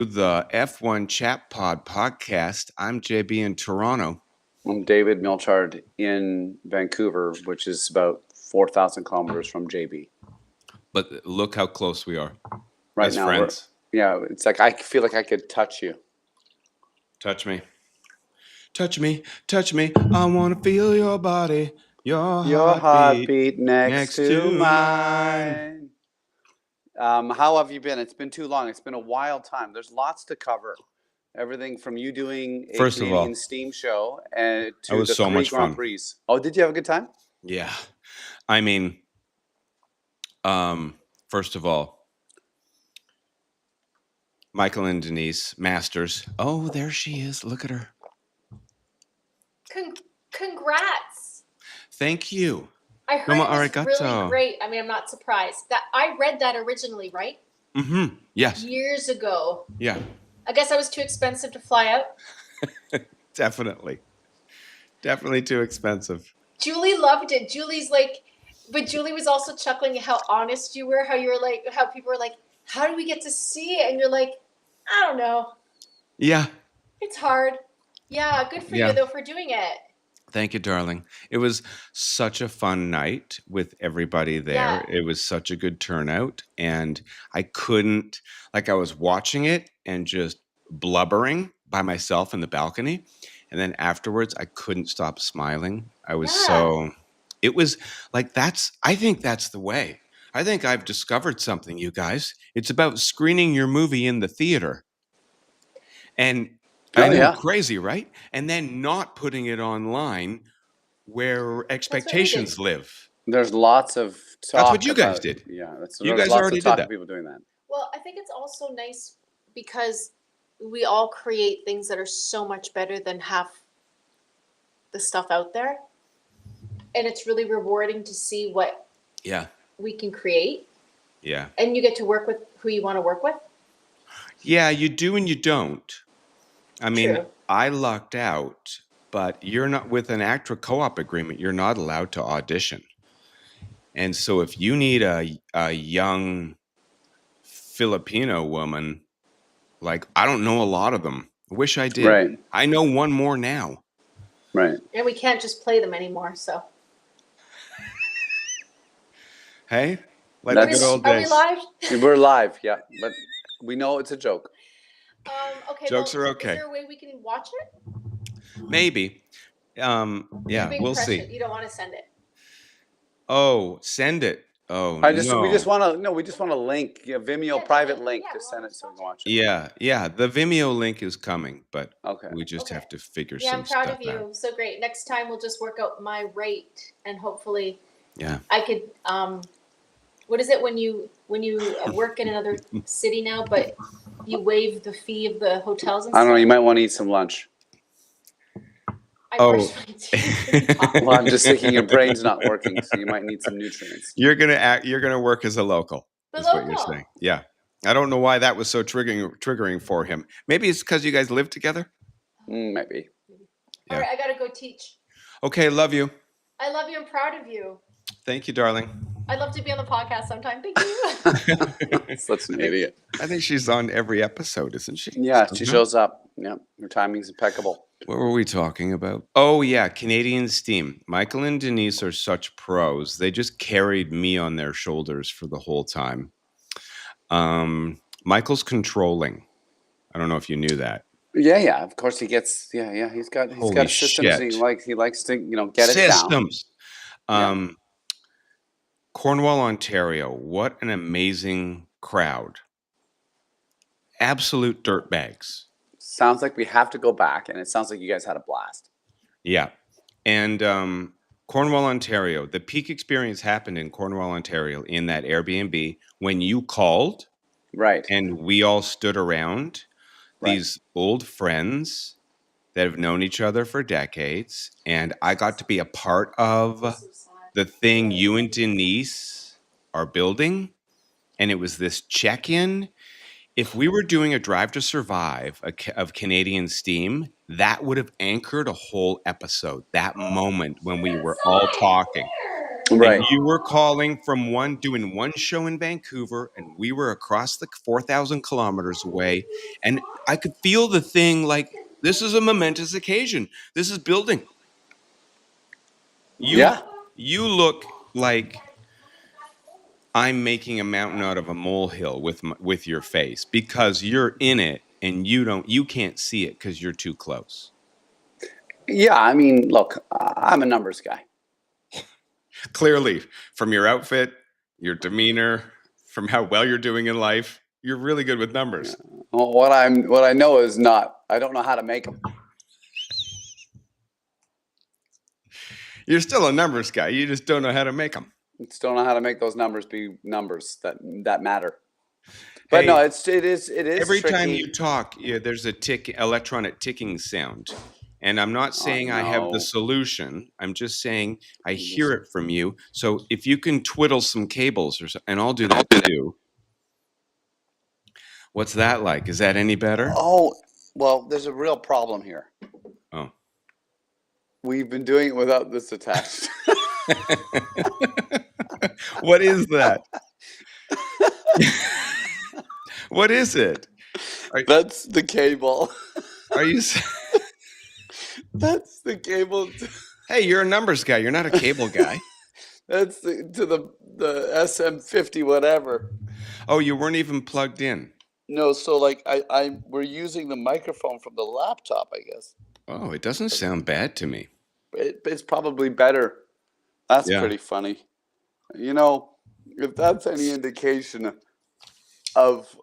The F1 Chat Pod podcast. I'm JB in Toronto. I'm David Milchard in Vancouver, which is about 4,000 kilometers from JB. But look how close we are. Right as now, friends. it's like I feel like I could touch you. Touch me. Touch me. Touch me. I want to feel your body. Your heartbeat next to mine. How have you been? It's been too long. It's been a wild time. There's lots to cover. Everything from you doing a First of all, Canadian Steam show and to was the so three much Grand fun. Prix. Oh, did you have a good time? Yeah. I mean, first of all, Michael and Denise Masters. Oh, there she is. Look at her. Congrats. Thank you. I heard it was really great. I mean, I'm not surprised. That I read that originally, right? Mm-hmm. Yes. Years ago. Yeah. I guess I was too expensive to fly out. Definitely too expensive. Julie loved it. But Julie was also chuckling at how honest you were, how you were like, how people were like, how do we get to see it? And you're like, I don't know. Yeah. It's hard. Yeah, good for you though for doing it. Thank you, darling. It was such a fun night with everybody there. Yeah. It was such a good turnout. And I was watching it and just blubbering by myself in the balcony. And then afterwards, I couldn't stop smiling. It was like, I think that's the way. I think I've discovered something, you guys. It's about screening your movie in the theater. And I know, crazy, right? And then not putting it online where expectations live. There's lots of talk. That's what you guys did. Yeah, you guys already did that. People doing that. Well, I think it's also nice because we all create things that are so much better than half the stuff out there, and it's really rewarding to see what we can create. Yeah, and you get to work with who you want to work with. Yeah, you do and you don't. I mean, true. I lucked out, but you're not with an ACTRA co-op agreement. You're not allowed to audition. And so if you need a young Filipino woman, like, I don't know a lot of them. I wish I did. Right. I know one more now. Right. And we can't just play them anymore, so. Hey, like the good old days. Are we live? We're live, yeah. But we know it's a joke. Okay. Jokes are okay. Is there a way we can watch it? Maybe. Yeah, we'll see. You don't want to send it. Oh, send it. Oh, we just want a link, a Vimeo private link to send it so we can watch it. Yeah. The Vimeo link is coming, but we just have to figure some stuff out. Yeah, I'm proud of you. So great. Next time we'll just work out my rate and hopefully I could what is it when you work in another city now, but you waive the fee of the hotels and stuff? I don't know. You might want to eat some lunch. Well, I'm just thinking your brain's not working, so you might need some nutrients. You're gonna work as a local. What you're saying. Yeah. I don't know why that was so triggering for him. Maybe it's because you guys live together? Maybe. Yeah. All right, I gotta go teach. Okay, love you. I love you. I'm proud of you. Thank you, darling. I'd love to be on the podcast sometime. Thank you. Such an idiot. I think she's on every episode, isn't she? Yeah, she shows up. Yeah, her timing's impeccable. What were we talking about? Oh, yeah, Canadian Steam. Michael and Denise are such pros. They just carried me on their shoulders for the whole time. Michael's controlling. I don't know if you knew that. Yeah. Of course he gets. Yeah. He's got systems. Shit. He likes to get it down. Systems. Cornwall, Ontario. What an amazing crowd. Absolute dirtbags. Sounds like we have to go back, and it sounds like you guys had a blast. Yeah. And Cornwall, Ontario, the peak experience happened in Cornwall, Ontario in that Airbnb when you called. Right. And we all stood around, these old friends that have known each other for decades. And I got to be a part of the thing you and Denise are building. And it was this check-in. If we were doing a Drive to Survive of Canadian Steam, that would have anchored a whole episode. That moment when we were all talking. Right. And you were calling from doing one show in Vancouver, and we were across the 4,000 kilometers away. And I could feel the thing like, this is a momentous occasion. This is building. Yeah. You look like I'm making a mountain out of a molehill with your face because you're in it and you can't see it because you're too close. Yeah. I mean, look, I'm a numbers guy. Clearly, from your outfit, your demeanor, from how well you're doing in life, you're really good with numbers. Yeah. Well, what I know is I don't know how to make them. You're still a numbers guy. You just don't know how to make them. Just don't know how to make those numbers be numbers that matter. But Hey, no, it is every tricky. time you talk, there's a electronic ticking sound. And I'm not saying I have the no. solution. I'm just saying I hear it from you. So if you can twiddle some cables and I'll do that too. What's that like? Is that any better? Oh, well, there's a real problem here. Oh. We've been doing it without this attached. What is that? What is it? That's the cable. Are you? That's the cable. Hey, you're a numbers guy. You're not a cable guy. That's to the SM50 whatever. Oh, you weren't even plugged in. No, so like we're using the microphone from the laptop, I guess. Oh, it doesn't sound bad to me. It's probably better. That's pretty funny. You know, if that's any indication of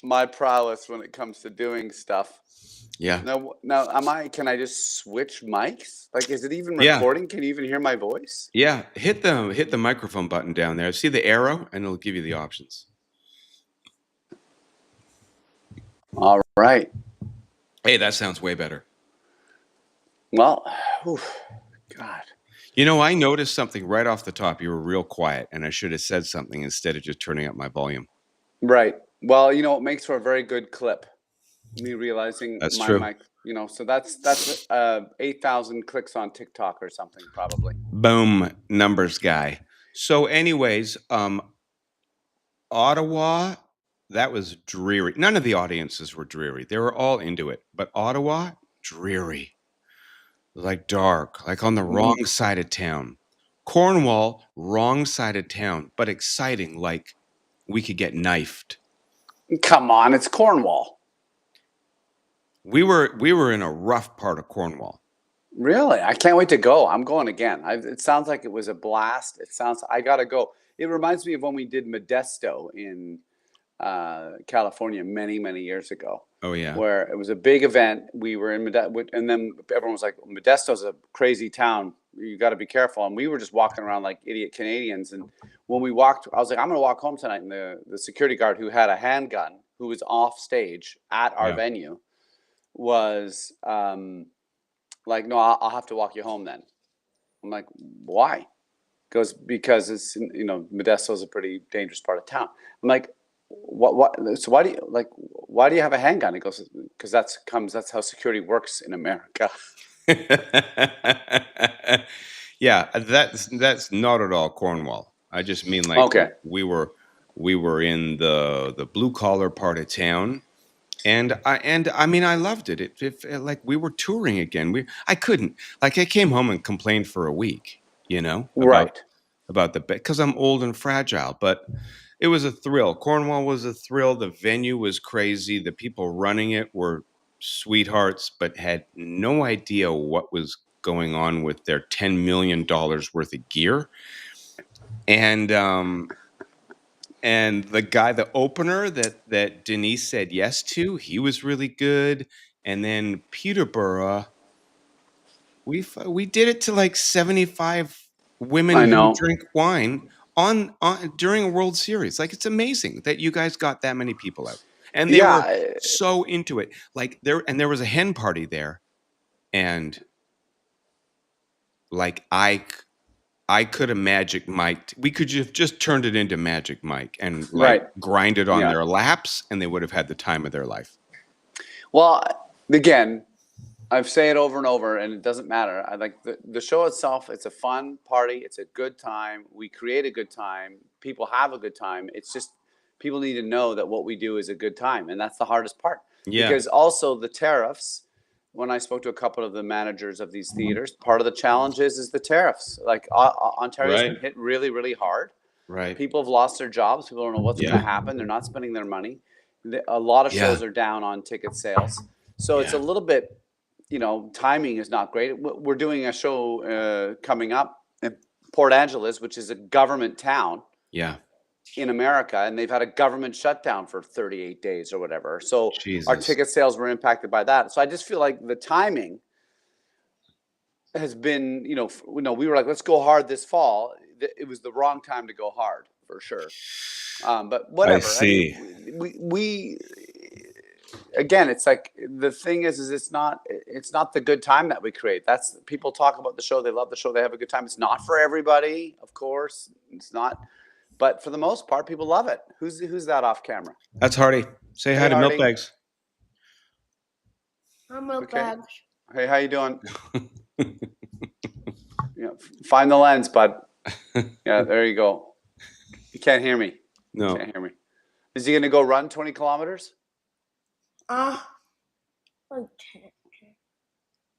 my prowess when it comes to doing stuff. Yeah. Now, can I just switch mics? Like, is it even recording? Can you even hear my voice? Yeah. Hit the microphone button down there. See the arrow, and it'll give you the options. All right. Hey, that sounds way better. Well, God. You know, I noticed something right off the top. You were real quiet, and I should have said something instead of just turning up my volume. Right. Well, you know, it makes for a very good clip. Me realizing that's my true. mic, you know, so that's 8,000 clicks on TikTok or something, probably. Boom, numbers guy. So, anyways, Ottawa, that was dreary. None of the audiences were dreary. They were all into it. But Ottawa, dreary. Like dark, like on the wrong side of town. Cornwall, wrong side of town, but exciting, like we could get knifed. Come on, it's Cornwall. We were in a rough part of Cornwall. Really? I can't wait to go. I'm going again. It sounds like it was a blast. I gotta go. It reminds me of when we did Modesto in California many, many years ago. Oh yeah. Where it was a big event. We were in Modesto, and then everyone was like, "Modesto's a crazy town. You got to be careful." And we were just walking around like idiot Canadians. And when we walked, I was like, "I'm going to walk home tonight." And the security guard who had a handgun, who was off stage at our venue, was like, "No, I'll have to walk you home then." I'm like, "Why?" He goes, "Because it's, you know, Modesto's a pretty dangerous part of town." I'm like, what? So why do you have a handgun? He goes, because that's how security works in America. Yeah, that's not at all Cornwall. I just mean like we were in the blue collar part of town, and I mean I loved it. It like we were touring again. I couldn't, like, I came home and complained for a week, you know, about the because I'm old and fragile, but it was a thrill. Cornwall was a thrill. The venue was crazy. The people running it were sweethearts, but had no idea what was going on with their $10 million worth of gear. And the guy, the opener that Denise said yes to, he was really good. And then Peterborough, we did it to like 75 women who drink wine on during a World Series. Like, it's amazing that you guys got that many people out, and they were so into it. Like there was a hen party there, and like I could have Magic Mike. We could have just turned it into Magic Mike and grind it on their laps, and they would have had the time of their life. Well, again, I've said it over and over, and it doesn't matter. I like the show itself. It's a fun party. It's a good time. We create a good time. People have a good time. It's just people need to know that what we do is a good time, and that's the hardest part. Yeah. Because also the tariffs. When I spoke to a couple of the managers of these theaters, part of the challenge is the tariffs. Like Ontario's been Right. hit really, really hard. Right. People have lost their jobs. People don't know what's going to Yeah. happen. They're not spending their money. A lot of shows Yeah. are down on ticket sales. So it's a Yeah. little bit, timing is not great. We're doing a show coming up in Port Angeles, which is a government town Yeah. in America, and they've had a government shutdown for 38 days or whatever. So our Jesus. ticket sales were impacted by that. So I just feel like the timing has been, we were like, let's go hard this fall. It was the wrong time to go hard for sure. But whatever. I see. mean, we again, it's like the thing is it's not the good time that we create. That's people talk about the show, they love the show, they have a good time. It's not for everybody, of course. It's not, but for the most part, people love it. Who's that off camera? That's Hardy. Say hi Hey, to Hardy. Milkbags. I'm a Okay. bag. Hey, how you doing? Find the lens, bud. Yeah, there you go. You can't hear me. No. Can't hear me. Is he gonna go run 20 kilometers? Like 10.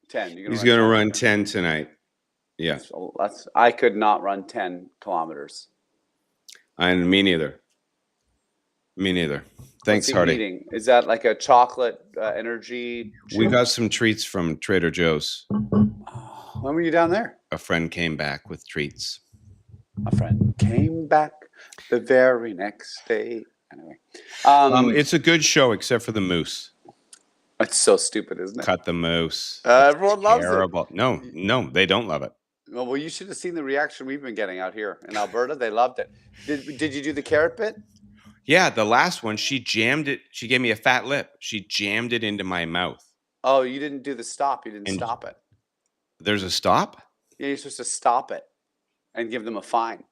10. He's going to run 10 tonight. Yeah. So I could not run 10 kilometers. And me neither. Me neither. Thanks, What's he Hardy. eating? Is that like a chocolate energy? We chew? got some treats from Trader Joe's. When were you down there? A friend came back with treats. A friend came back the very next day. Anyway, It's a good show except for the moose. it's so stupid, isn't it? Cut the moose. Everyone loves it. Terrible. No, they don't love it. Well, you should have seen the reaction we've been getting out here in Alberta. They loved it. Did you do the carrot bit? Yeah, the last one, she jammed it. She gave me a fat lip. She jammed it into my mouth. Oh, you didn't do the stop. You didn't stop it. There's a stop? Yeah, you're supposed to stop it and give them a fine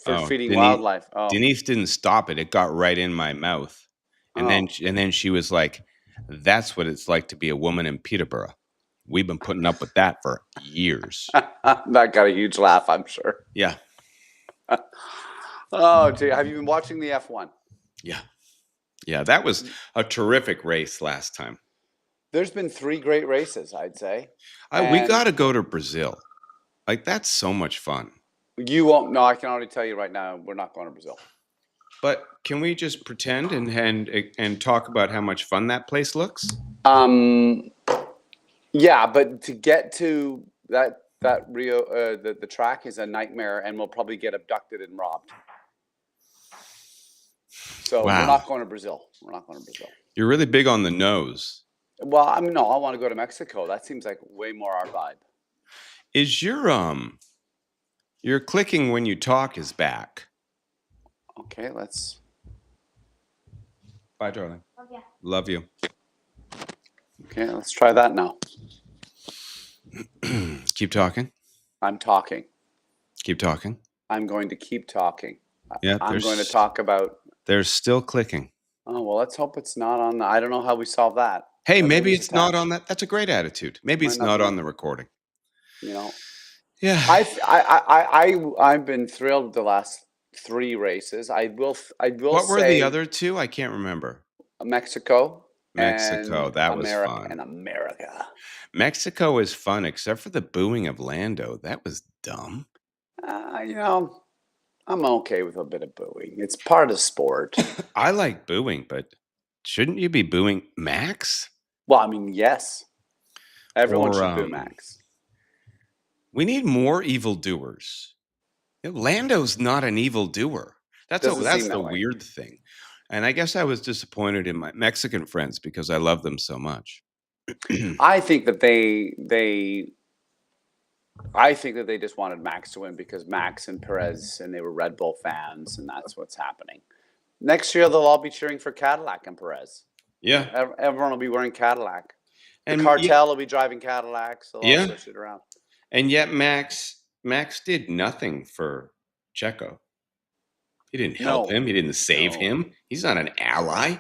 for feeding Denise, wildlife. Oh, Denise didn't stop it. It got right in my mouth. And then she was like, that's what it's like to be a woman in Peterborough. We've been putting up with that for years. that got a huge laugh, I'm sure. Yeah. Oh, gee, have you been watching the F1? Yeah. Yeah, that was a terrific race last time. There's been 3 great races, I'd say. We got to go to Brazil. Like, that's so much fun. You won't. No, I can already tell you right now, we're not going to Brazil. But can we just pretend and talk about how much fun that place looks? Yeah, but to get to that Rio, the track is a nightmare, and we'll probably get abducted and robbed. So Wow. We're not going to Brazil. We're not going to Brazil. You're really big on the nose. Well, I mean, no, I want to go to Mexico. That seems like way more our vibe. Is your clicking when you talk is back? Okay, let's. Bye, darling. Oh, yeah. Love you. Okay, let's try that now. Keep talking. I'm talking. Keep talking. I'm going to keep talking. Yeah, I'm going to talk about. There's still clicking. Oh, well, let's hope it's not on the. I don't know how we solve that. Hey, Whether maybe it's it's not attached. on that. That's a great attitude. Maybe Might it's not not be. on the recording. You know, Yeah. I've been thrilled with the last 3 races. I will What were say the other 2? I can't remember. Mexico. Mexico, and that was America, fun. And America. Mexico is fun, except for the booing of Lando. That was dumb. I'm okay with a bit of booing. It's part of sport. I like booing, but shouldn't you be booing Max? Well, I mean, yes. Everyone Or, should boo Max. We need more evildoers. Lando's not an evildoer. That's Doesn't that's seem the that way. weird thing. And I guess I was disappointed in my Mexican friends because I love them so much. I think that they just wanted Max to win because Max and Perez and they were Red Bull fans, and that's what's happening. Next year they'll all be cheering for Cadillac and Perez. Yeah. Everyone will be wearing Cadillac. And The cartel will be driving Cadillacs. They'll Yeah. all switch it around. And yet Max did nothing for Checo. He didn't help No. him. He didn't save No. him. He's not an ally.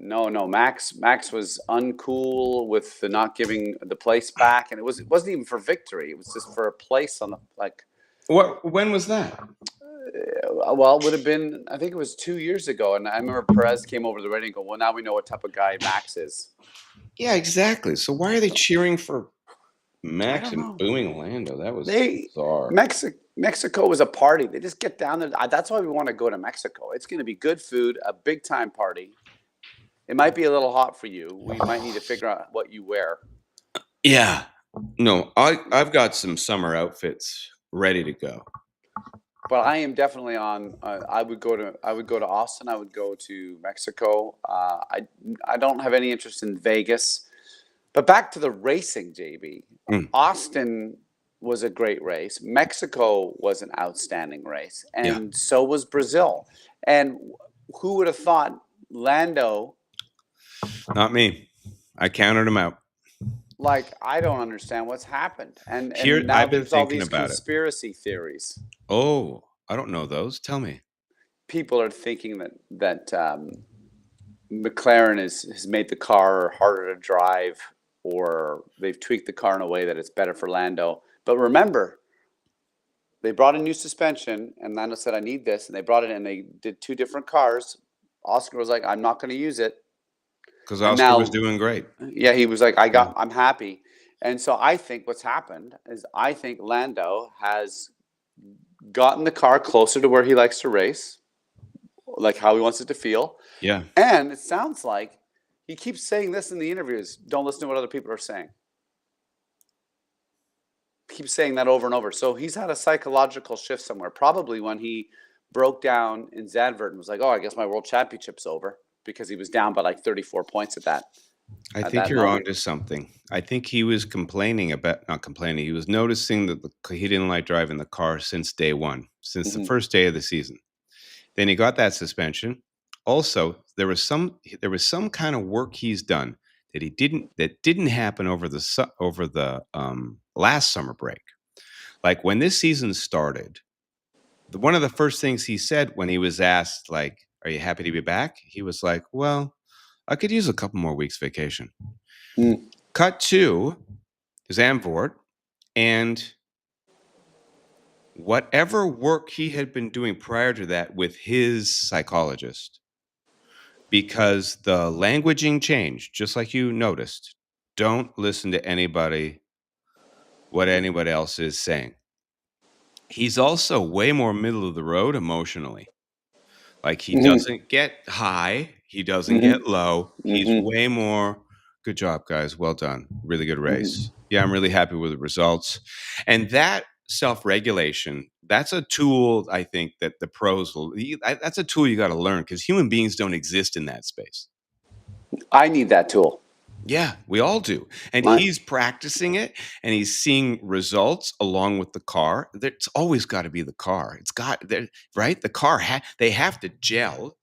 No, Max was uncool with the not giving the place back, and it wasn't even for victory. It was just for a place on the like. When was that? Well, it would have been, I think it was 2 years ago, and I remember Perez came over the radio and go, "Well, now we know what type of guy Max is." Yeah, exactly. So why are they cheering for I Max don't and know. booing Lando? That was They bizarre. Mexico was a party. They just get down there. That's why we want to go to Mexico. It's going to be good food, a big time party. It might be a little hot for you. We might need to figure out what you wear. Yeah. No, I've got some summer outfits ready to go. But I am definitely on. I would go to Austin. I would go to Mexico. I don't have any interest in Vegas. But back to the racing, JB. Austin was a great race. Mexico was an outstanding race, and so was Brazil. And who would have thought Lando? Not me. I counted him out. Like, I don't understand what's happened. And Here, now I've been there's all thinking these about it. conspiracy theories. Oh, I don't know those. Tell me. People are thinking that McLaren has made the car harder to drive, or they've tweaked the car in a way that it's better for Lando. But remember, they brought a new suspension, and Lando said, "I need this," and they brought it in. And they did two different cars. Oscar was like, "I'm not going to use it." Because Oscar was doing great. Yeah, he was like, I'm happy. And so I think what's happened is I think Lando has gotten the car closer to where he likes to race, like how he wants it to feel. Yeah. And it sounds like he keeps saying this in the interviews, don't listen to what other people are saying. Keeps saying that over and over. So he's had a psychological shift somewhere, probably when he broke down in Zandvoort and was like, "Oh, I guess my world championship's over," because he was down by like 34 points at that. I think you're onto something. I think he was not complaining. He was noticing that he didn't like driving the car since day one, since the first day of the season. Then he got that suspension. Also, there was some kind of work he's done that didn't happen over the last summer break. Like when this season started, one of the first things he said when he was asked, like, "Are you happy to be back?" He was like, "Well, I could use a couple more weeks vacation." Cut to Zandvoort, and whatever work he had been doing prior to that with his psychologist, because the languaging changed, just like you noticed. Don't listen to what anybody else is saying. He's also way more middle of the road emotionally. Like he doesn't get high, he doesn't get low. He's way more, "Good job, guys. Well done. Really good race. Yeah, I'm really happy with the results." And that self-regulation, that's a tool I think that the pros that's a tool you got to learn, because human beings don't exist in that space. I need that tool. Yeah, we all do. And he's practicing it, and he's seeing results along with the car. It's always got to be the car. Right? The car, they have to gel.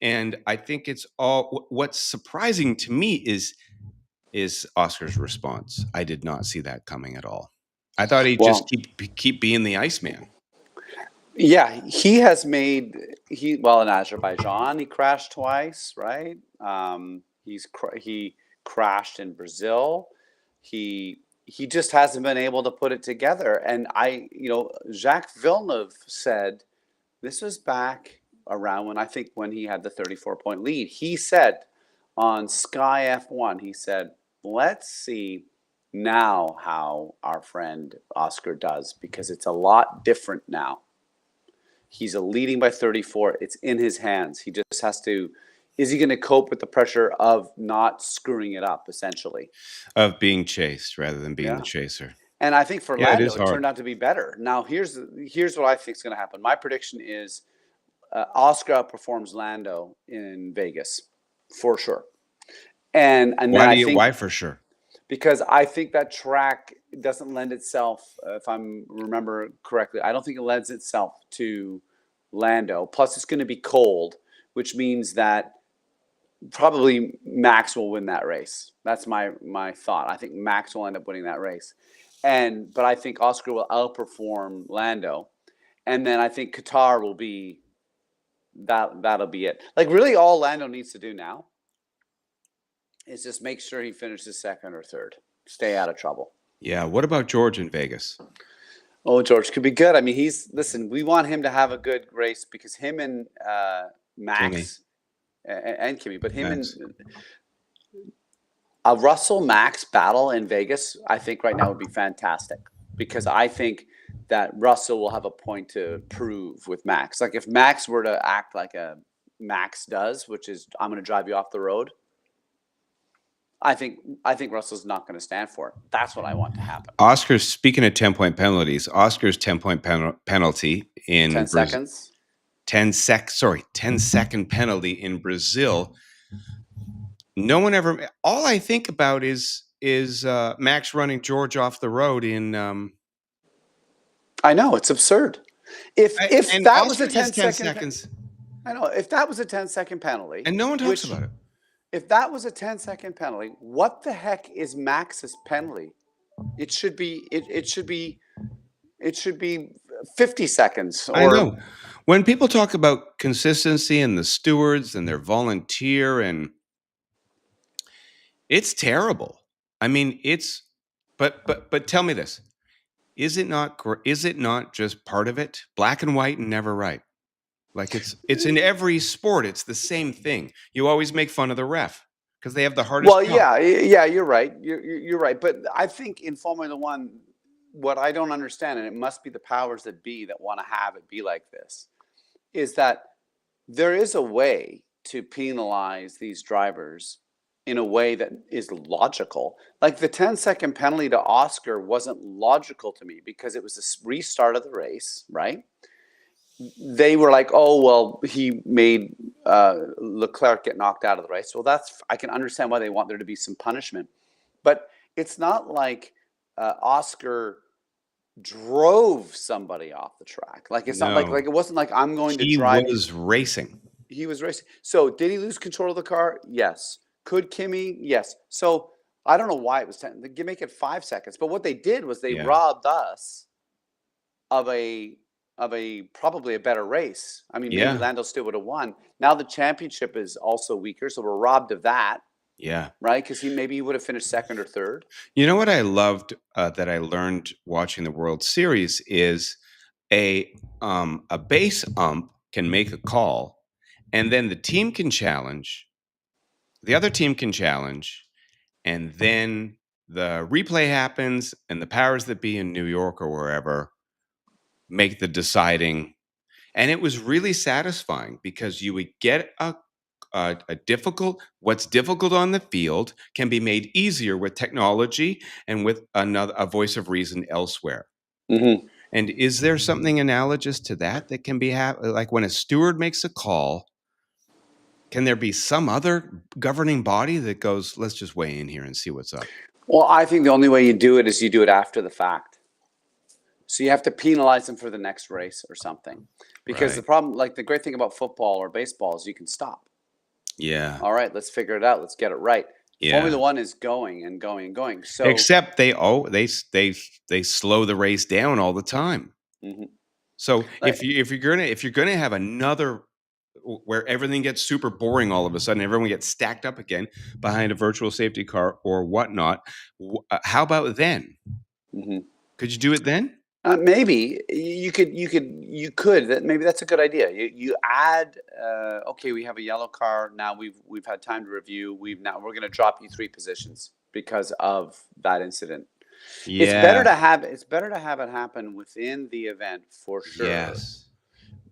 And I think it's all, what's surprising to me is Oscar's response. I did not see that coming at all. I thought he'd just keep being the Iceman. Yeah, he has made in Azerbaijan he crashed twice, right? He crashed in Brazil. He just hasn't been able to put it together. And Jacques Villeneuve said, this was back around when he had the 34-point lead. He said on Sky F1, he said, "Let's see now how our friend Oscar does, because it's a lot different now. He's leading by 34. It's in his hands. He just has to. Is he going to cope with the pressure of not screwing it up, essentially? Of being chased rather than being the chaser." And I think for Lando, it turned out to be better. Now, here's what I think is going to happen. My prediction is Oscar outperforms Lando in Vegas, for sure. And why for sure? Because I think that track doesn't lend itself, if I remember correctly, I don't think it lends itself to Lando. Plus, it's going to be cold, which means that probably Max will win that race. That's my thought. I think Max will end up winning that race. But I think Oscar will outperform Lando. And then I think Qatar will be that'll be it. Like, really all Lando needs to do now is just make sure he finishes second or third. Stay out of trouble. Yeah. What about George in Vegas? Oh, George could be good. I mean, listen, we want him to have a good race because him and Max and Kimmy, but him Max. and a Russell Max battle in Vegas, I think right now would be fantastic because I think that Russell will have a point to prove with Max. Like if Max were to act like a Max does, which is I'm going to drive you off the road, I think Russell's not going to stand for it. That's what I want to happen. Oscar's, speaking of 10-point penalties, Oscar's 10-point penalty in 10 seconds. 10-second penalty in Brazil. No one ever. All I think about is Max running George off the road in. I know it's absurd. If that was a 10 seconds, I know if that was a 10-second penalty, and no one talks about it. If that was a 10-second penalty, what the heck is Max's penalty? It should be 50 seconds. I know. When people talk about consistency and the stewards and their volunteer, and it's terrible. I mean, but tell me this: is it not just part of it? Black and white and never right. Like it's in every sport. It's the same thing. You always make fun of the ref because they have the hardest. Well, yeah, you're right. You're right. But I think in Formula One, what I don't understand, and it must be the powers that be that want to have it be like this, is that there is a way to penalize these drivers in a way that is logical. Like the 10-second penalty to Oscar wasn't logical to me because it was a restart of the race, right? They were like, oh, well, he made Leclerc get knocked out of the race. Well, I can understand why they want there to be some punishment. But it's not like Oscar drove somebody off the track. Like it's not like it wasn't like I'm going to drive. He was racing. He was racing. So did he lose control of the car? Yes. Could Kimmy? Yes. So I don't know why it was 10. They make it 5 seconds. But what they did was they robbed us of probably a better race. I mean, maybe Lando still would have won. Now the championship is also weaker, so we're robbed of that. Yeah. Right? Because he would have finished second or third. You know what I loved that I learned watching the World Series is a base ump can make a call, and then the team can challenge. The other team can challenge, and then the replay happens, and the powers that be in New York or wherever make the deciding. And it was really satisfying because you would get what's difficult on the field can be made easier with technology and with a voice of reason elsewhere. Mm-hmm. And is there something analogous to that can be like when a steward makes a call? Can there be some other governing body that goes, let's just weigh in here and see what's up? Well, I think the only way you do it is you do it after the fact. So you have to penalize them for the next race or something. Because the problem, like the great thing about football or baseball is you can stop. Yeah. All right, let's figure it out. Let's get it right. Yeah. Formula One is going and going and going. So except they slow the race down all the time. Mm-hmm. So if you're gonna have another where everything gets super boring all of a sudden, everyone gets stacked up again behind a virtual safety car or whatnot, how about then? Mm-hmm. Could you do it then? Maybe you could. Maybe that's a good idea. You add. Okay, we have a yellow car now. We've had time to review. We're going to drop you 3 positions because of that incident. Yeah. It's better to have it happen within the event for sure. Yes.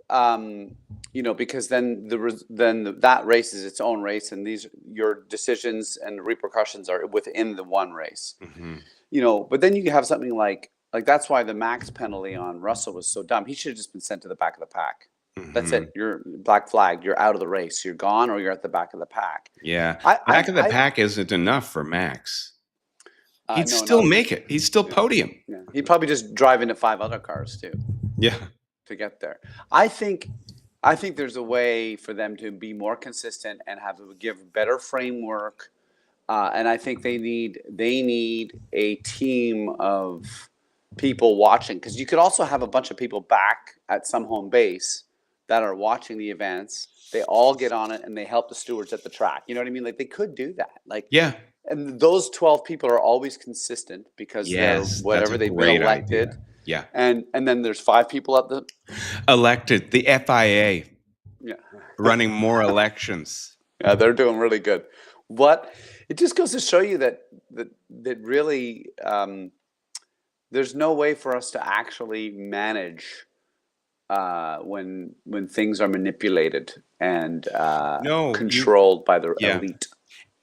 Because then that race is its own race, and your decisions and repercussions are within the one race. Mm-hmm. But then you have something like that's why the max penalty on Russell was so dumb. He should have just been sent to the back of the pack. Mm-hmm. That's it. You're black flagged. You're out of the race. You're gone, or you're at the back of the pack. Yeah, back of the pack isn't enough for Max. He'd still make it. He's still podium. Yeah. He'd probably just drive into 5 other cars too. Yeah, to get there. I think there's a way for them to be more consistent and give better framework. And I think they need a team of people watching, because you could also have a bunch of people back at some home base that are watching the events they all get on it and they help the stewards at the track. You know what I mean? Like they could do that. Like, Yeah. and those 12 people are always consistent because they're Yes, that's whatever a they've been great elected. idea. Yeah. And then there's 5 people at the Elected, the FIA yeah. running more elections. Yeah, they're doing really good. What it just goes to show you that really there's no way for us to actually manage when things are manipulated and controlled by the elite.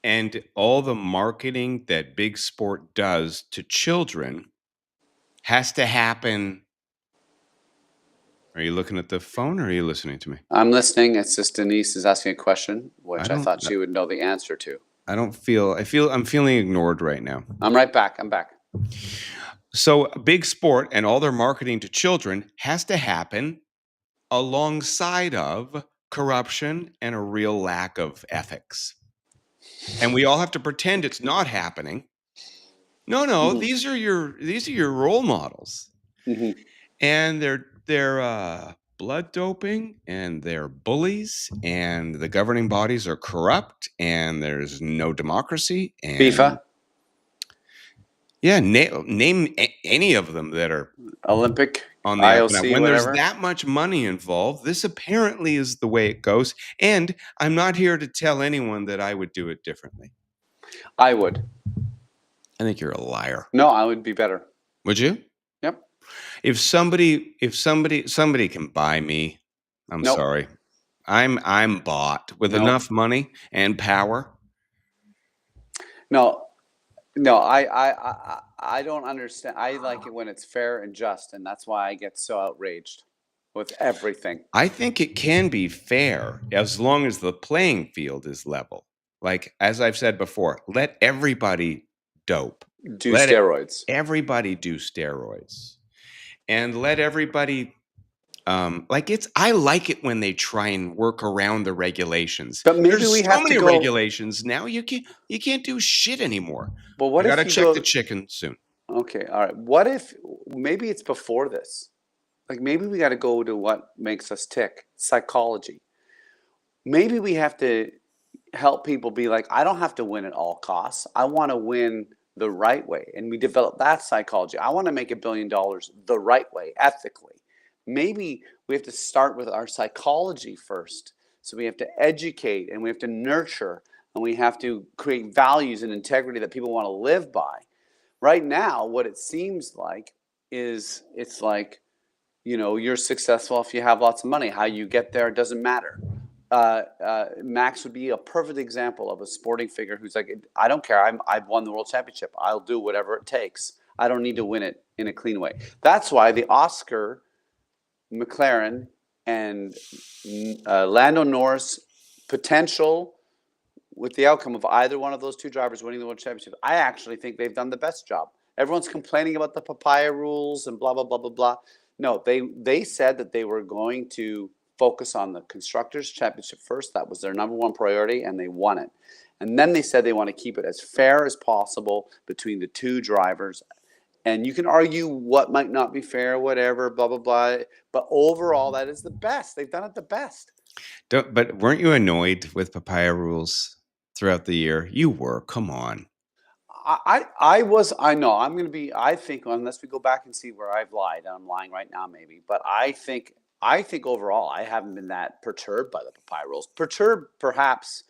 And all the marketing that big sport does to children has to happen. Are you looking at the phone or are you listening to me? I'm listening. It's just Denise is asking a question, which I thought she would know the answer to. I'm feeling ignored right now. I'm right back. I'm back. So big sport and all their marketing to children has to happen alongside of corruption and a real lack of ethics. And we all have to pretend it's not happening. No, Mm-hmm. these are your role models. Mm-hmm. And they're blood doping and they're bullies and the governing bodies are corrupt and there's no democracy and FIFA. Yeah, name any of them that are Olympic on the IOC, when whatever. there's that much money involved, this apparently is the way it goes. And I'm not here to tell anyone that I would do it differently. I would. I think you're a liar. No, I would be better. Would you? Yep. If somebody can buy me, I'm sorry. I'm bought with enough money and power. No, I don't understand. I like it when it's fair and just, and that's why I get so outraged with everything. I think it can be fair as long as the playing field is level. Like, as I've said before, let everybody dope. Let steroids. Everybody do steroids. And let everybody I like it when they try and work around the regulations. But maybe There's we so have many to go regulations now. You can't do shit anymore. But what I if gotta check the chicken soon. Okay, all right. What if maybe it's before this? Like maybe we got to go to what makes us tick, psychology. Maybe we have to help people be like, I don't have to win at all costs. I want to win the right way. And we develop that psychology. I want to make $1 billion the right way, ethically. Maybe we have to start with our psychology first. So we have to educate and we have to nurture and we have to create values and integrity that people want to live by. Right now, what it seems like is it's like, you're successful if you have lots of money. How you get there doesn't matter. Max would be a perfect example of a sporting figure who's like, I don't care. I've won the world championship. I'll do whatever it takes. I don't need to win it in a clean way. That's why the Oscar, McLaren, and Lando Norris potential with the outcome of either one of those two drivers winning the world championship, I actually think they've done the best job. Everyone's complaining about the papaya rules and blah, blah, blah, blah, blah. No, they said that they were going to focus on the Constructors' Championship first. That was their number one priority, and they won it. And then they said they want to keep it as fair as possible between the two drivers. And you can argue what might not be fair, whatever, blah, blah, blah. But overall, that is the best. They've done it the best. But weren't you annoyed with papaya rules throughout the year? You were. Come on. I was. I know. I'm going to be. I think unless we go back and see where I've lied, and I'm lying right now, maybe. But I think overall, I haven't been that perturbed by the papaya rules. Perturbed, perhaps,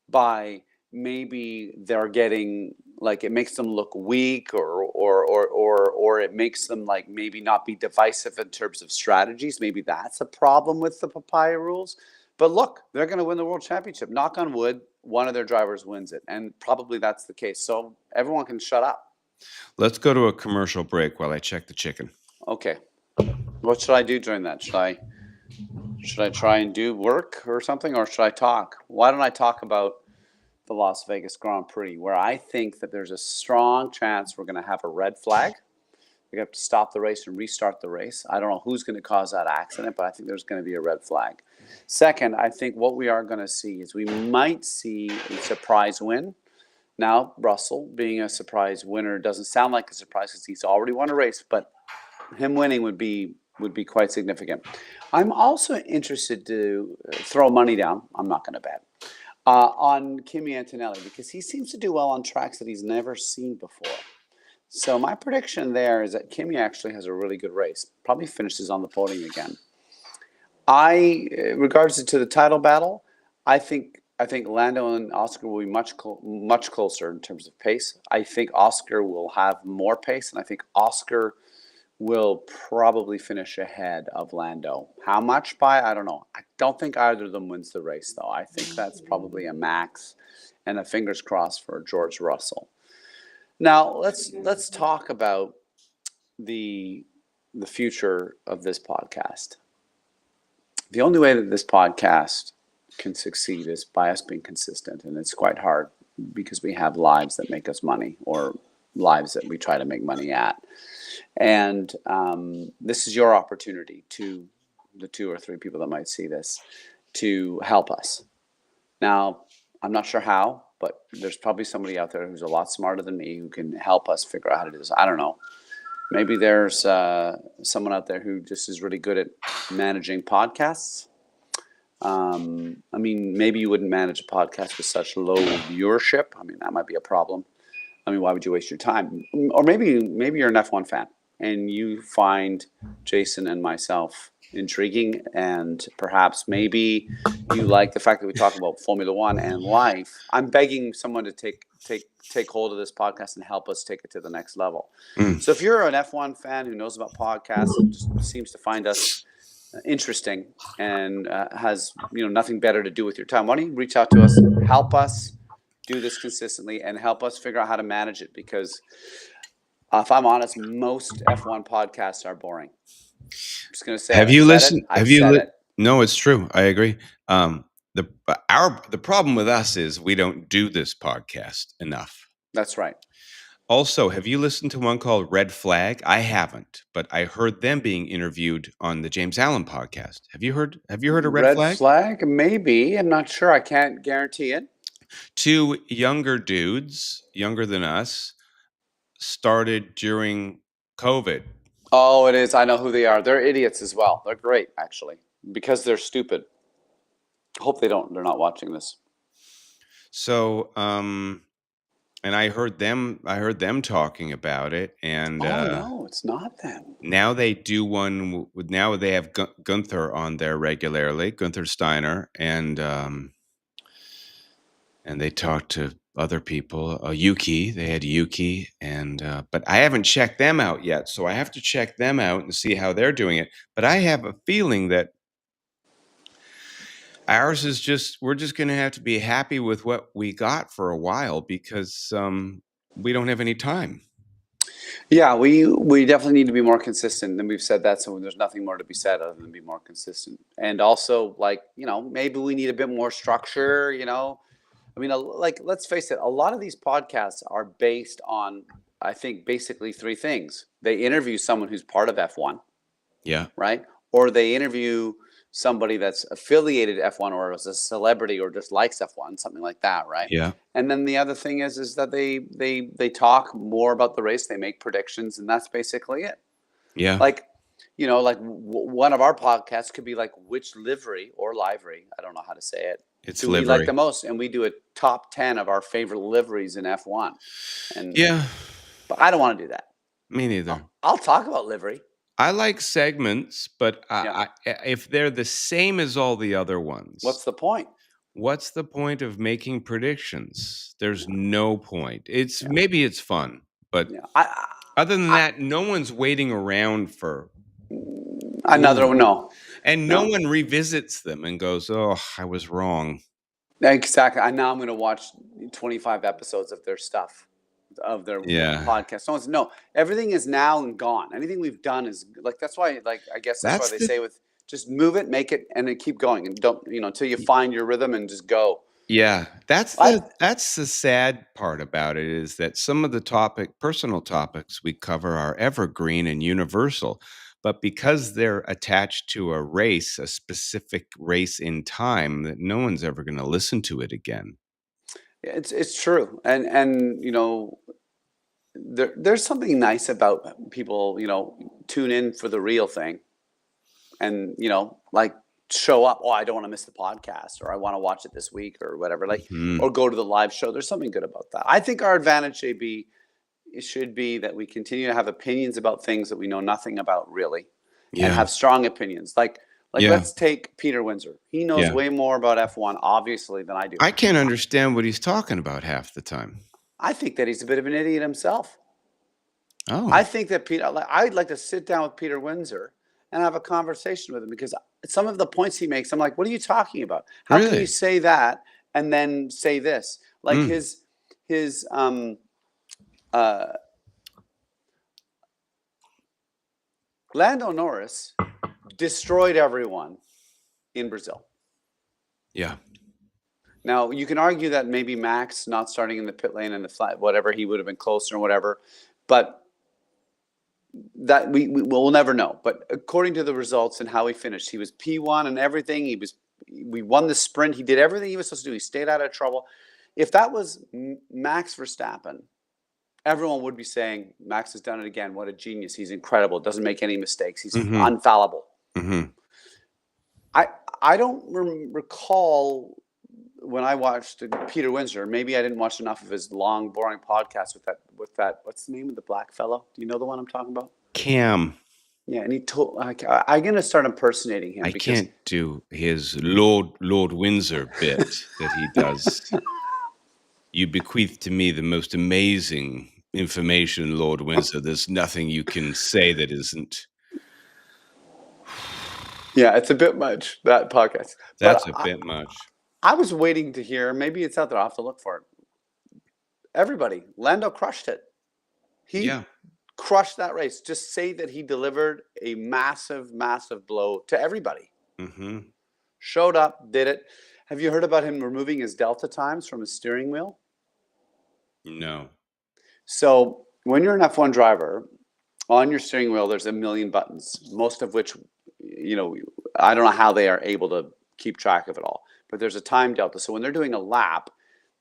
by maybe they're getting like it makes them look weak, or it makes them like maybe not be divisive in terms of strategies. Maybe that's a problem with the papaya rules. But look, they're going to win the world championship. Knock on wood, one of their drivers wins it. And probably that's the case. So everyone can shut up. Let's go to a commercial break while I check the chicken. Okay. What should I do during that? Should I try and do work or something, or should I talk? Why don't I talk about the Las Vegas Grand Prix, where I think that there's a strong chance we're going to have a red flag. We have to stop the race and restart the race. I don't know who's going to cause that accident, but I think there's going to be a red flag. Second, I think what we are going to see is we might see a surprise win. Now, Russell being a surprise winner doesn't sound like a surprise because he's already won a race, but him winning would be would be quite significant. I'm also interested to throw money down. I'm not going to bet on Kimi Antonelli because he seems to do well on tracks that he's never seen before. So my prediction there is that Kimi actually has a really good race. Probably finishes on the podium again. Regards to the title battle, I think Lando and Oscar will be much closer in terms of pace. I think Oscar will have more pace, and I think Oscar will probably finish ahead of Lando. How much by? I don't know. I don't think either of them wins the race, though. I think that's probably a max, and a fingers crossed for George Russell. Now let's talk about the future of this podcast. The only way that this podcast can succeed is by us being consistent, and it's quite hard because we have lives that make us money or lives that we try to make money at. And this is your opportunity to the 2 or 3 people that might see this to help us. Now, I'm not sure how, but there's probably somebody out there who's a lot smarter than me who can help us figure out how to do this. I don't know. Maybe there's someone out there who just is really good at managing podcasts. I mean, maybe you wouldn't manage a podcast with such low viewership. I mean, that might be a problem. I mean, why would you waste your time? Or maybe you're an F1 fan and you find Jason and myself intriguing, and perhaps maybe you like the fact that we talk about Formula One and life. I'm begging someone to take hold of this podcast and help us take it to the next level. So if you're an F1 fan who knows about podcasts and just seems to find us interesting and has nothing better to do with your time, why don't you reach out to us, help us do this consistently, and help us figure out how to manage it? Because if I'm honest, most F1 podcasts are boring. I'm just going to say, have you listened? it. No, it's true. I agree. The problem with us is we don't do this podcast enough. That's right. Also, have you listened to one called Red Flag? I haven't, but I heard them being interviewed on the James Allen podcast. Have you heard of Red Flag? Red Flag? Maybe. I'm not sure. I can't guarantee it. 2 younger dudes, younger than us, started during COVID. Oh, it is. I know who they are. They're idiots as well. They're great, actually, because they're stupid. Hope they're not watching this. So, and I heard them talking about it, and no, it's not them. now they do one. Now they have Gunther on there regularly, Gunther Steiner, and they talk to other people. Yuki, they had Yuki, and but I haven't checked them out yet, so I have to check them out and see how they're doing it. But I have a feeling that ours is we're just going to have to be happy with what we got for a while because we don't have any time. Yeah, we definitely need to be more consistent, and we've said that, so there's nothing more to be said other than be more consistent. And also, maybe we need a bit more structure, I mean, let's face it, a lot of these podcasts are based on, I think, basically 3 things. They interview someone who's part of F1. Yeah. Right? Or they interview somebody that's affiliated F1 or is a celebrity or just likes F1, something like that, right? Yeah. And then the other thing is that they talk more about the race, they make predictions, and that's basically it. Yeah. One of our podcasts could be like which livery or livery, I don't know how to say it. It's do livery. we like the most? And we do a top 10 of our favorite liveries in F1. And yeah. But I don't want to do that. Me neither. I'll talk about livery. I like segments, but if they're the same as all the other ones, what's the point? What's the point of making predictions? There's no point. Maybe it's fun, but other than that, no one's waiting around for another one. No. And no one revisits them and goes, "Oh, I was wrong." Exactly. Now I'm going to watch 25 episodes of their stuff, of their podcast. No, everything is now and gone. Anything we've done is that's why, I guess that's why they say just move it, make it, and then keep going, and don't until you find your rhythm and just go. Yeah, that's the sad part about it is that some of the personal topics we cover are evergreen and universal. But because they're attached to a specific race in time, that no one's ever going to listen to it again. It's true, and there's something nice about people tune in for the real thing, and like show up. Oh, I don't want to miss the podcast, or I want to watch it this week, or whatever. Like, or go to the live show. There's something good about that. I think our advantage, JB, it should be that we continue to have opinions about things that we know nothing about really, and have strong opinions. Like let's take Peter Windsor. He knows way more about F1 obviously than I do. I can't understand what he's talking about half the time. I think that he's a bit of an idiot himself. Oh. I think that I'd like to sit down with Peter Windsor and have a conversation with him, because some of the points he makes, I'm like, what are you talking about? How can you say that and then say this? Like his Lando Norris destroyed everyone in Brazil. Yeah. Now, you can argue that maybe Max not starting in the pit lane and the flat, whatever, he would have been closer and whatever, but that we'll never know. But according to the results and how he finished, he was P1 and everything. We won the sprint. He did everything he was supposed to do. He stayed out of trouble. If that was Max Verstappen, everyone would be saying, Max has done it again. What a genius. He's incredible. Doesn't make any mistakes. He's infallible. I don't recall when I watched Peter Windsor. Maybe I didn't watch enough of his long, boring podcast with that. What's the name of the black fellow? Do you know the one I'm talking about? Cam. Yeah, and he told, I'm going to start impersonating him. I can't do his Lord Windsor bit that he does. You bequeath to me the most amazing information, Lord Windsor. There's nothing you can say that isn't. Yeah, it's a bit much, that podcast. That's a bit much. I was waiting to hear, maybe it's out there, I'll have to look for it. Everybody, Lando crushed it. He crushed that race. Just say that he delivered a massive, massive blow to everybody. Showed up, did it. Have you heard about him removing his delta times from his steering wheel? No. So when you're an F1 driver, on your steering wheel, there's a million buttons, most of which, I don't know how they are able to keep track of it all. But there's a time delta. So when they're doing a lap,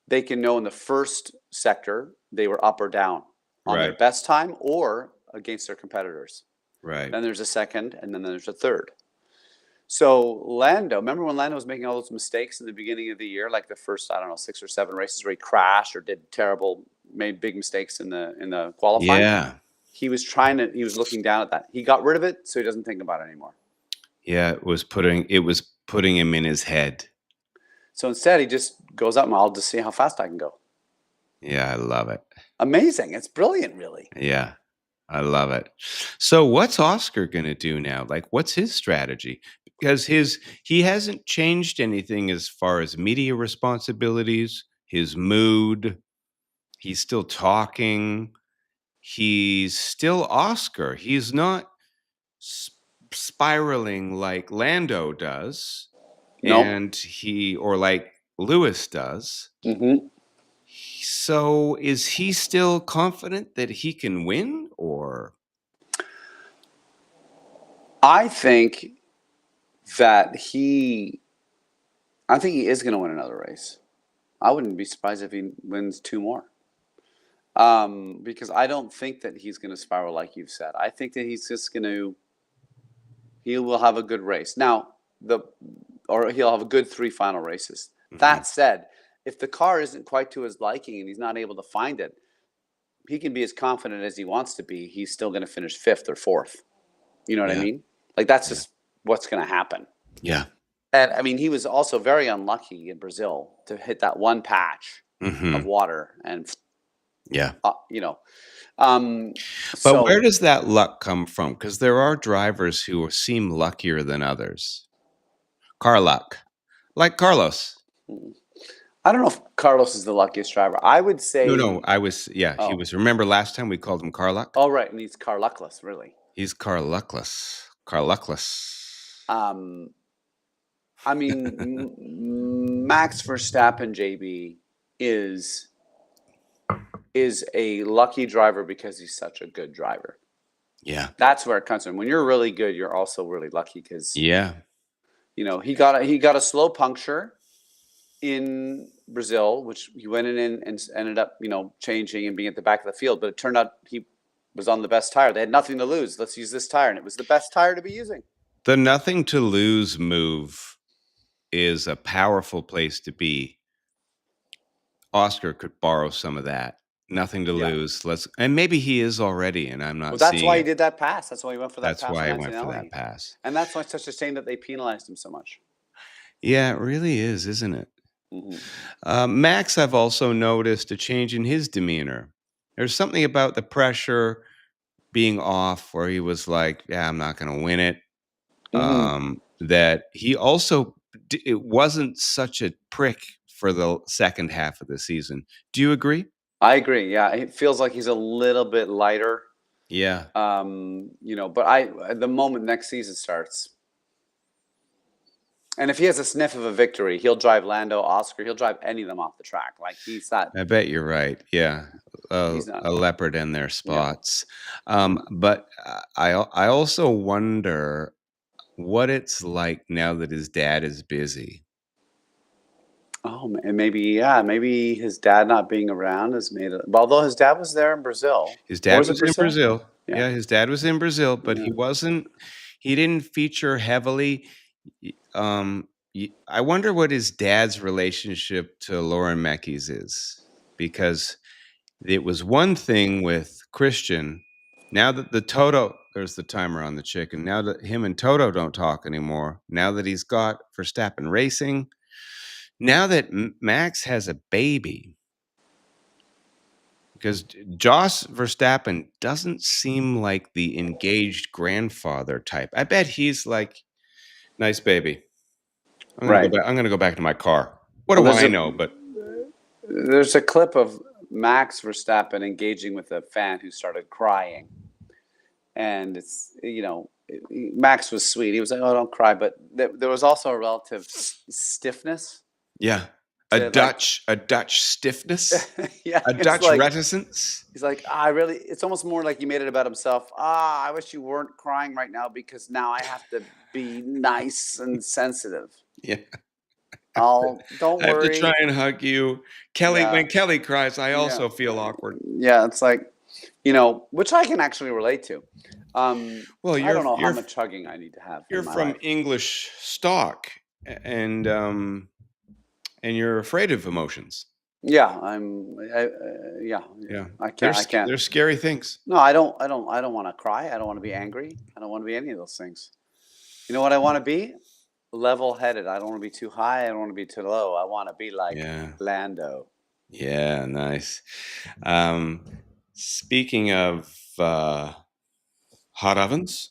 they can know in the first sector they were up or down on their best time or against their competitors. Right. Then there's a second, and then there's a third. So Lando, remember when Lando was making all those mistakes in the beginning of the year, like the first, 6 or 7 races where he crashed or made big mistakes in the qualifying? Yeah. He was looking down at that. He got rid of it so he doesn't think about it anymore. Yeah, it was putting him in his head. So instead, he just goes up and I'll just see how fast I can go. Yeah, I love it. Amazing. It's brilliant, really. Yeah, I love it. So what's Oscar going to do now? Like, what's his strategy? Because he hasn't changed anything as far as media responsibilities, his mood. He's still talking. He's still Oscar. He's not spiraling like Lando does. Nope. And or like Lewis does. So is he still confident that he can win, or? I think he is going to win another race. I wouldn't be surprised if he wins 2 more. Because I don't think that he's going to spiral like you've said. I think that he's just he will have a good race. Now, or he'll have a good 3 final races. That said, if the car isn't quite to his liking and he's not able to find it, he can be as confident as he wants to be. He's still going to finish 5th or 4th. You know what I mean? Like, that's just what's going to happen. Yeah. And, I mean, he was also very unlucky in Brazil to hit that one patch of water. And, but so, where does that luck come from? Because there are drivers who seem luckier than others. Car luck. Like Carlos. I don't know if Carlos is the luckiest driver. I would say... No, he was. Remember last time we called him Car Luck? Oh, right, and he's car luckless, really. He's car luckless. Car luckless. I mean, Max Verstappen, JB, is a lucky driver because he's such a good driver. Yeah. That's where it comes from. When you're really good, you're also really lucky because... Yeah. he got a slow puncture in Brazil, which he went in and ended up, changing and being at the back of the field. But it turned out he was on the best tire. They had nothing to lose. Let's use this tire. And it was the best tire to be using. The nothing to lose move is a powerful place to be. Oscar could borrow some of that. Nothing to Yeah. lose. And maybe he is already, and I'm Well, not that's seeing why he it. did that pass. That's why he went for that That's pass why on I went for that Antonelli. pass. And that's why it's such a shame that they penalized him so much. Yeah, it really is, isn't it? Mm-hmm. Max, I've also noticed a change in his demeanor. There's something about the pressure being off where he was like, yeah, I'm not going to win it. Mm-hmm. That he also, it wasn't such a prick for the second half of the season. Do you agree? I agree. Yeah, it feels like he's a little bit lighter. Yeah. But the moment next season starts, and if he has a sniff of a victory, he'll drive Lando, Oscar. He'll drive any of them off the track. Like he's that. I bet you're right. Yeah. He's not. A leopard in their Yeah. spots. But I also wonder what it's like now that his dad is busy. Oh, and maybe his dad not being around has made it. Although his dad was there in Brazil. His Or dad was it was in Brazil? Brazil. Yeah. Yeah, his dad was in Brazil, but Yeah. he didn't feature heavily. I wonder what his dad's relationship to Lauren Meckies is, because it was one thing with Christian. Now that there's the timer on the chicken. Now that him and Toto don't talk anymore, now that he's got Verstappen racing, now that Max has a baby, because Jos Verstappen doesn't seem like the engaged grandfather type. I bet he's like, nice baby. I'm gonna go Right. back. I'm gonna go back to my car. What Well, do I know? But there's a clip of Max Verstappen engaging with a fan who started crying, and Max was sweet. He was like, "Oh, don't cry," but there was also a relative stiffness. yeah, a Dutch stiffness, Yeah, a it's Dutch like reticence. he's like, it's almost more like he made it about himself. I wish you weren't crying right now because now I have to be nice and sensitive. Yeah, Don't I have to worry. try and hug you, Kelly. Yeah. When Kelly cries, I Yeah. also feel awkward. Yeah, it's like, which I can actually relate to. Well, I don't know how much hugging I need to have. You're in my from life. English stock, and you're afraid of emotions. Yeah, yeah. I can't. They're scary things. No, I don't want to cry. I don't want to be angry. I don't want to be any of those things. You know what I want to be? Level-headed. I don't want to be too high. I don't want to be too low. I want to be like Lando. Yeah, nice. Speaking of hot ovens,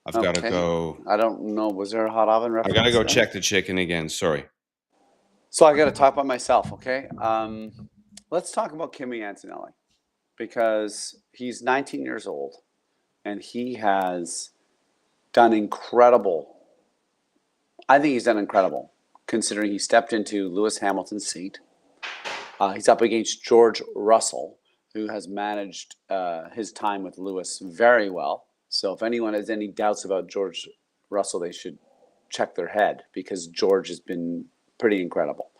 I've got to go. I don't know. Was there a hot oven reference? I got to go check the chicken again. Sorry. So I got to talk about myself, okay? Let's talk about Kimi Antonelli, because he's 19 years old and he has done incredible. I think he's done incredible considering he stepped into Lewis Hamilton's seat. He's up against George Russell, who has managed his time with Lewis very well. So if anyone has any doubts about George Russell, they should check their head, because George has been pretty incredible.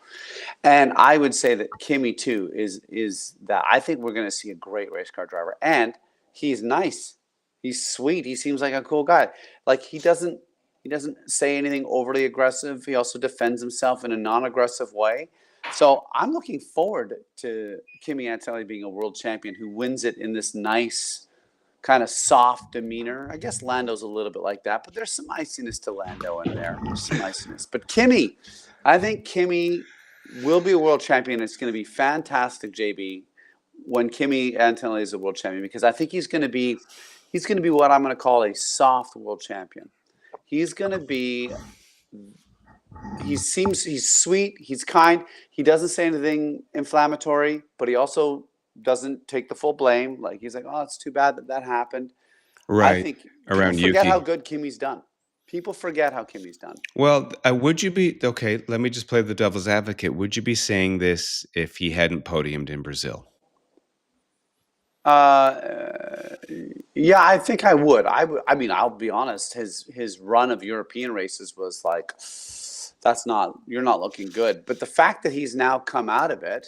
And I would say that Kimi too is that I think we're going to see a great race car driver, and he's nice, he's sweet, he seems like a cool guy. Like he doesn't say anything overly aggressive. He also defends himself in a non-aggressive way. So I'm looking forward to Kimi Antonelli being a world champion who wins it in this nice, kind of soft demeanor. I guess Lando's a little bit like that, but there's some iciness to Lando in there. There's some iciness. But I think Kimi will be a world champion. It's going to be fantastic, JB, when Kimi Antonelli is a world champion, because I think he's going to be what I'm going to call a soft world champion. He's sweet, he's kind, he doesn't say anything inflammatory, but he also doesn't take the full blame. Like he's like, oh, it's too bad that happened. Right. I think around people forget Yuki. how good Kimi's done. People forget how Kimi's done. Well, would you be okay? Let me just play the devil's advocate. Would you be saying this if he hadn't podiumed in Brazil? Yeah, I think I would. I mean, I'll be honest. His run of European races was like, you're not looking good. But the fact that he's now come out of it,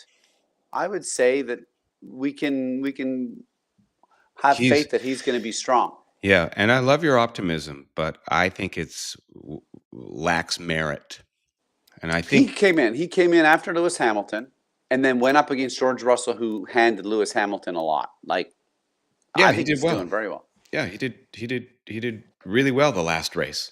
I would say that we can have faith that he's going to be strong. Yeah, and I love your optimism, but I think it's lacks merit. And I He think, came in. He came in after Lewis Hamilton, and then went up against George Russell, who handed Lewis Hamilton a lot. Like, yeah, I he think did he's well. doing very well. Yeah, he did really well the last race.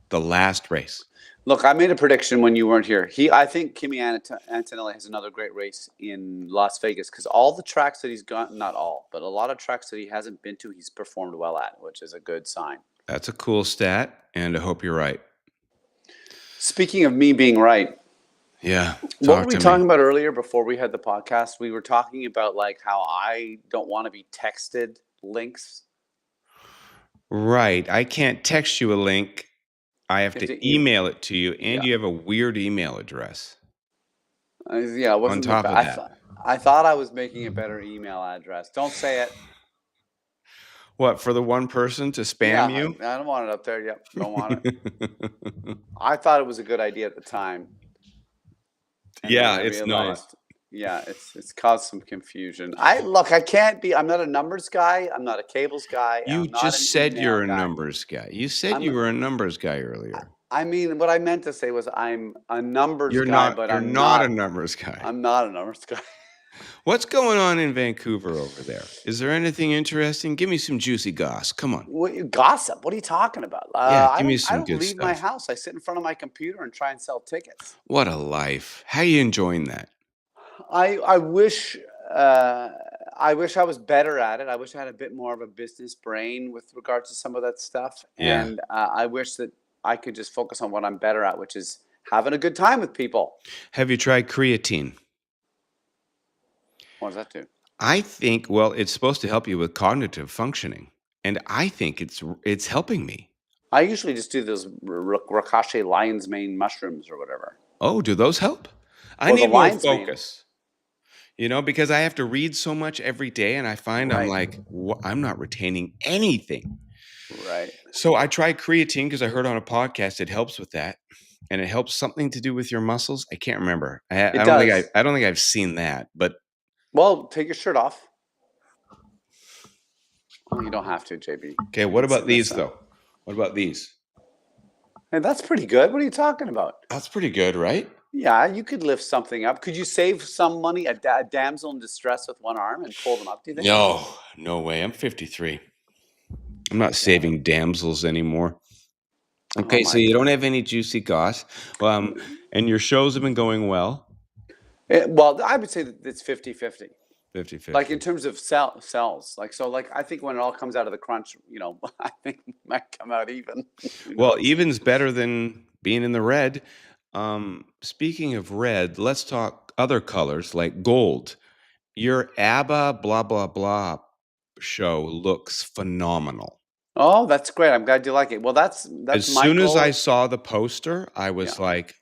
The last race. Look, I made a prediction when you weren't here. I think Kimi Antonelli has another great race in Las Vegas because all the tracks that he's gone, not all, but a lot of tracks that he hasn't been to, he's performed well at, which is a good sign. That's a cool stat, and I hope you're right. Speaking of me being right, Yeah, what were talk we to me. talking about earlier before we had the podcast? We were talking about like how I don't want to be texted links. Right. I can't text you a link. I have You have to to email it to you, and yeah. you have a weird email address Yeah, it on wasn't the top of that. I thought I was making a better email address. Don't say it. What, for the one person to Yeah, spam you? I don't want it up there. Yep, don't want it. I thought it was a good idea at the time, and then Yeah, I it's not. realized, yeah, it's caused some confusion. I can't be. I'm not a numbers guy. I'm not a cables guy, and You I'm not an just said email you're a guy. numbers guy. You said I'm. you were a numbers guy earlier. I mean, what I meant to say was I'm a numbers You're guy, not but you're I'm not a not. numbers guy. I'm not a numbers guy. What's going on in Vancouver over there? Is there anything interesting? Give me some juicy goss. Come on. Gossip? What are you talking about? Yeah, I give me don't. I some don't good leave my stuff. house. I sit in front of my computer and try and sell tickets. What a life. How you enjoying that? I wish I wish I was better at it. I wish I had a bit more of a business brain with regards to some of that stuff, Yeah. and I wish that I could just focus on what I'm better at, which is having a good time with people. Have you tried creatine? What does that do? I think, well, it's supposed to help you with cognitive functioning, and I think it's helping me. I usually just do those Rakashi lion's mane mushrooms or whatever. Oh, do those help? I Well, the need more lion's mane, focus, because I have to read so much every day, and I find I'm right? like, I'm not retaining anything. Right. So I tried creatine because I heard on a podcast it helps with that, and it helps something to do with your muscles. I can't remember. It does. I don't think I've seen that, but Well, take your shirt off. Well, you don't have to, JB. okay. What about these That's though? What about these? hey, that's pretty good. What are you talking about? That's pretty good, right? Yeah, you could lift something up. Could you save some money, a damsel in distress with one arm, and pull them up, do you think? No, no way. I'm 53. I'm not saving damsels anymore. Oh Okay, so my you don't God. have any juicy goss, and your shows have been going well. Well, I would say that it's 50-50. 50-50. Like in terms of cells. Like I think when it all comes out of the crunch, I think it might come out even. Who Well, knows? even's better than being in the red. Speaking of red, let's talk other colors like gold. Your ABBA blah blah blah show looks phenomenal. Oh, that's great. I'm glad you like it. Well, that's As soon as I Michael. saw the poster, I Yeah. was like,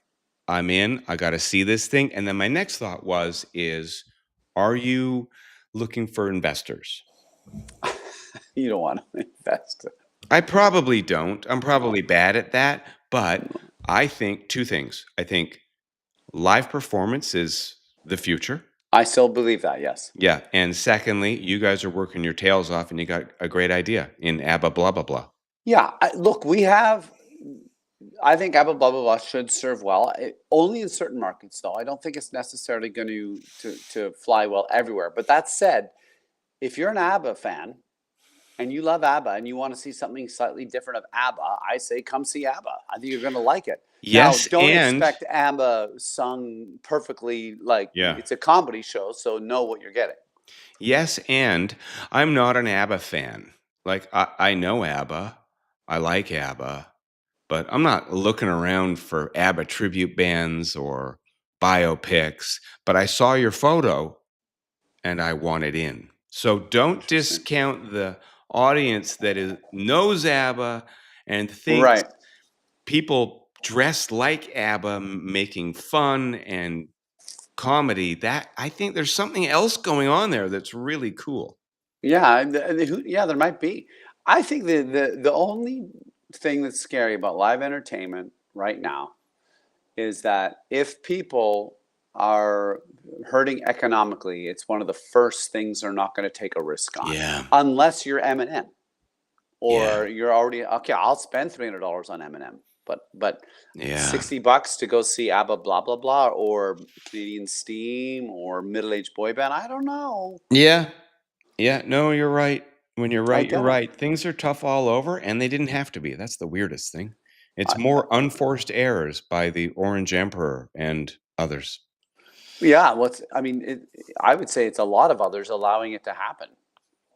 I'm in. I got to see this thing. And then my next thought is, are you looking for investors? You don't want to invest. I probably don't. I'm probably No. bad at that. But I think two things. I think live performance is the future. I still believe that, yes. Yeah. And secondly, you guys are working your tails off and you got a great idea in ABBA blah blah blah. Yeah, look, I think Apple blah blah blah should serve well. Only in certain markets, though. I don't think it's necessarily going to fly well everywhere. But that said, if you're an ABBA fan and you love ABBA and you want to see something slightly different of ABBA, I say come see ABBA. I think you're going to like it. Now, Yes, don't and expect ABBA sung perfectly like yeah. it's a comedy show, so know what you're getting. Yes, and I'm not an ABBA fan. Like I know ABBA, I like ABBA, but I'm not looking around for ABBA tribute bands or biopics. But I saw your photo and I wanted in. So don't Interesting. discount the audience that knows ABBA and thinks Right. people dressed like ABBA making fun and comedy. That I think there's something else going on there that's really cool. Yeah, yeah, there might be. I think the only thing that's scary about live entertainment right now is that if people are hurting economically, it's one of the first things they're not going to take a risk on, Yeah. unless you're Eminem. or you're already okay. I'll spend $300 on Eminem, but $60 to go see ABBA blah blah blah or Canadian Steam or middle-aged boy band. I don't know. Yeah. No, you're right. When you're I right, you're don't. right. Things are tough all over, and they didn't have to be. That's the weirdest thing. It's more unforced errors by the Orange Emperor and others. Yeah, I would say it's a lot of others allowing it to happen,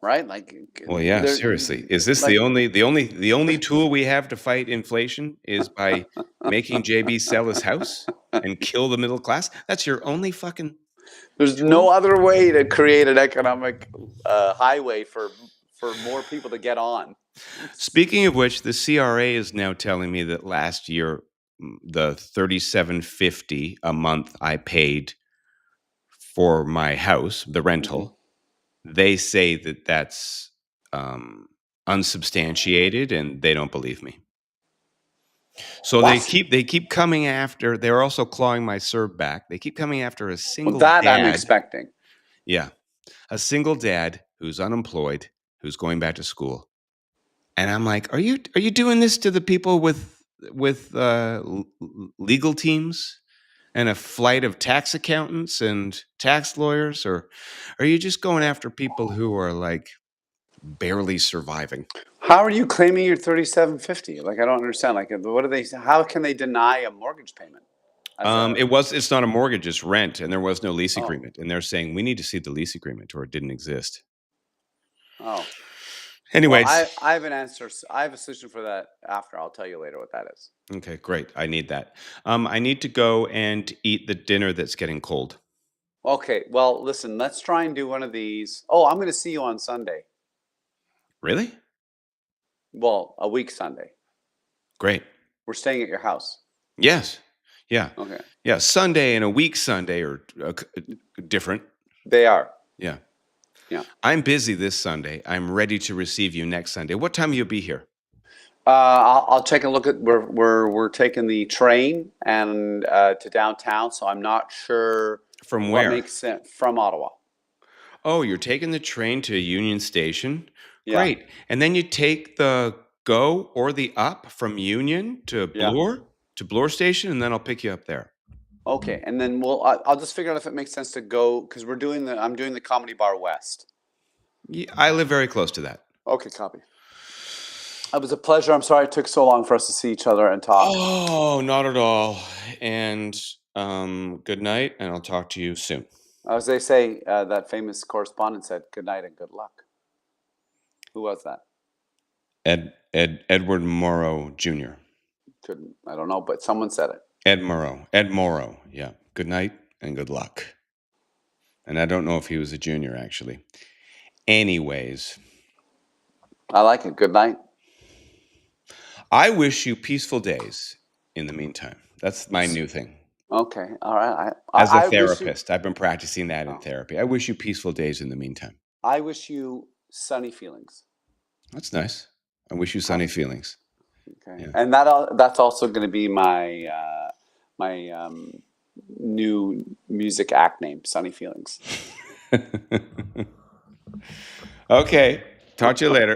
right? Like, Well, yeah, seriously. Is this the only tool we have to fight inflation is by making JB sell his house and kill the middle class? That's your only fucking There's tool? no other way to create an economic highway for more people to get on. Speaking of which, the CRA is now telling me that last year the $37.50 a month I paid for my house, the rental, they say that that's unsubstantiated, and they don't believe me. So they keep coming after. They're also clawing my CERB back. They keep coming after a single that dad. I'm expecting. Yeah, a single dad who's unemployed, who's going back to school, and I'm like, are you doing this to the people with legal teams and a flight of tax accountants and tax lawyers, or are you just going after people who are like barely surviving? How are you claiming your $37.50? Like, I don't understand. Like, what are they? How can they deny a mortgage payment? It's not a mortgage, it's rent, and there was no lease agreement. And they're saying we need to see the lease agreement, or it didn't exist. Oh. Anyways, well, I have an answer. I have a solution for that after. I'll tell you later what that is. Okay, great. I need that. I need to go and eat the dinner that's getting cold. Okay. Well, listen. Let's try and do one of these. Oh, I'm going to see you on Sunday. Really? Well, a week Sunday. Great. We're staying at your house. Yes. Yeah. Okay. Yeah. Sunday and a week Sunday are different. They are. Yeah. Yeah. I'm busy this Sunday. I'm ready to receive you next Sunday. What time will you be here? I'll take a look at. We're taking the train and to downtown, so I'm not sure From what where? makes sense from Ottawa. Oh, you're taking the train to Union Station? Yeah. Great. And then you take the go or the up from Union to Bloor Station, and then I'll pick you up there. Okay, and then I'll just figure out if it makes sense to go because I'm doing the Comedy Bar West. Yeah, I live very close to that. Okay, copy. It was a pleasure. I'm sorry it took so long for us to see each other and talk. Oh, not at all. And good night, and I'll talk to you soon. As they say, that famous correspondent said, "Good night and good luck." Who was that? Edward Morrow Jr. I don't know, but someone said it. Ed Morrow. Yeah. Good night and good luck. And I don't know if he was a junior, actually. Anyways. I like it. Good night. I wish you peaceful days in the meantime. That's my new thing. Okay. All right. As a therapist, I've been practicing that in therapy. I wish you peaceful days in the meantime. I wish you sunny feelings. That's nice. I wish you sunny feelings. Okay. Yeah. And that's also going to be my new music act name, Sunny Feelings. Okay. Talk to you later.